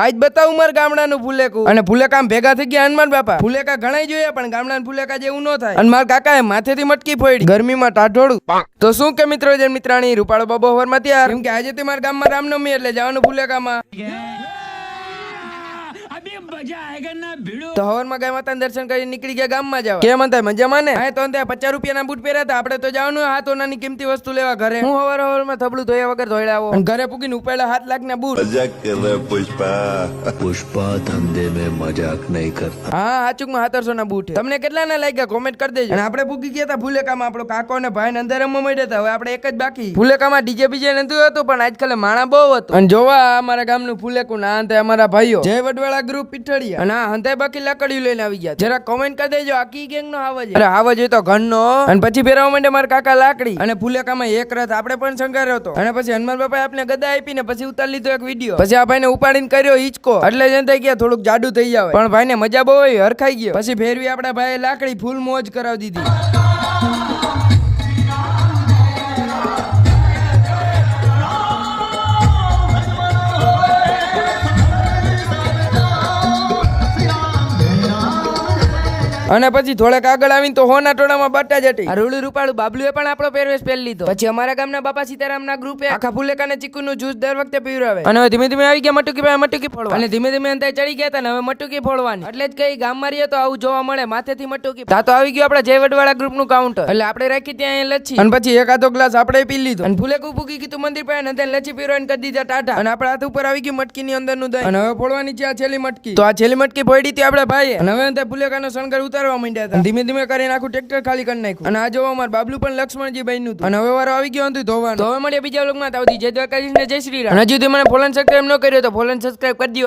આજ બતાવું મારા ગામડાનું ફુલેકું અને ફુલેકામ ભેગા થઈ ગયા હનુમાન બાપા. ફુલેકા ઘણા જોયા પણ ગામડાના ફુલેકા જેવું ન થાય. અને મારા કાકાએ માથેથી મટકી ફોડી ગરમીમાં ટાઢોળું. તો શું કે મિત્રો જે મિત્રાણી રૂપાળો બાબો હવારમાં ત્યાર કેમ કે આજે તે મારા ગામમાં રામનવમી એટલે જવાનું ફુલેકામાં. તો હવારમાં ગાય માતાના દર્શન કરી નીકળી ગયા ગામમાં જવા. કેમ હતા મજામાં ને? હા તો ત્યાં 50 રૂપિયાના બૂટ પહેર્યા હતા. આપણે તો જવાનું હાથ ઓનાની કિંમતી વસ્તુ લેવા ઘરે. હું હવારમાં થબલું ધોયા વગર ધોઈડા આવો અને ઘરે પૂગીને ઉપાડ્યા 7 લાખના બૂટ. मजाक कर रहे पुष्पा पुष्पा धंधे में मजाक नहीं करता। હા હાચુકમાં 700 ના બૂટ. તમને કેટલા ના લાગ્યા કોમેન્ટ કરી દેજો. અને આપણે પૂગી ગયા હતા ફુલેકામાં. આપણો કાકો ને ભાઈ ને અંદર રમવા માંડ્યા હતા. હવે આપણે એક જ બાકી. ફુલેકામાં ડીજે બીજે નતું હતું પણ આજકાલ માણા બહુ હતું. અને જોવા અમારા ગામનું ફુલેકું ના અંતે અમારા ભાઈઓ જય વડવાળા ગ્રુપ પીઠળિયા અને હંતાઈ બાકી લાકડીયું લઈને આવી ગયા. જરા કોમેન્ટ કરી દેજો આ કી ગેંગ નો આવાજ. અરે આવાજ હોય તો ઘરનો. અને પછી ફેરવા માંડે મારા કાકા લાકડી અને ફુલેકામાં એક રથ આપણે પણ શંગાર્યો હતો. અને પછી હનુમાન બાપાએ આપણે ગદા આપીને પછી ઉતારી લીધો એક વિડીયો. પછી આ ભાઈને ઉપાડીને કર્યો હિંચકો એટલે જ થઈ ગયા થોડુંક જાડુ થઈ જાય. પણ ભાઈને મજા બહુ આવી હરખાઈ ગયો. પછી ફેરવી આપણા ભાઈએ લાકડી ફૂલ મોજ કરાવી દીધી. અને પછી થોડાક આગળ આવીને તો હોના ટોળામાં બાટા જટી રૂડું રૂપાળું બાબલુએ પણ આપણો પહેરવેશ પહેરી લીધો. પછી અમારા ગામના બાપા સીતારામના ગ્રુપે આખા ફુલેકાને ચીકુનું જ્યુસ દર વખતે પીવરાવે. અને હવે ધીમે ધીમે આવી ગયા મટુકી ભાઈ મટુકી ફોડવા. અને ધીમે ધીમે અંતે ચડી ગયા હતા ને હવે મટુકી ફોડવાની. એટલે જ કઈ ગામમાં રહીએ તો આવું જોવા મળે માથેથી મટુકી. તા તો આવી ગયું આપણા જય વડવાળા ગ્રુપનું કાઉન્ટર. એટલે આપણે રાખી ત્યાં લચ્છી અને પછી એકાદો ગ્લાસ આપણે પી લીધો. અને ફુલેકું પૂકી કીધું મંદિર પાસે અને લચ્છી પીરવાઈને કરી દીધા ટાટા. અને આપણા હાથ ઉપર આવી ગયું મટકીની અંદરનું દહીં. અને હવે ફોડવાની છે આ છેલ્લી મટકી. તો આ છેલ્લી મટકી ફોડી હતી આપણા ભાઈએ. અને હવે અંતે ફુલેકાનો શણગાર ઉતારવા માંડ્યા હતા. ધીમે ધીમે કરીને આખું ટ્રેક્ટર ખાલી કરી નાખ્યું. અને આ જોવા અમાર બાબલું પણ લક્ષ્મણજી બન્યું હતું. અને હવે વારો આવી ગયો હતું ધોવાનું. તો હવે મળીએ બીજા વ્લોગમાં. તાવથી જય દ્વારકાધીશ ને જય શ્રી રામ. હજુ સુધી મને ફોલોન સબસ્ક્રાઇબ ન કર્યો તો ફોલોન સબસ્ક્રાઇબ કરી દો.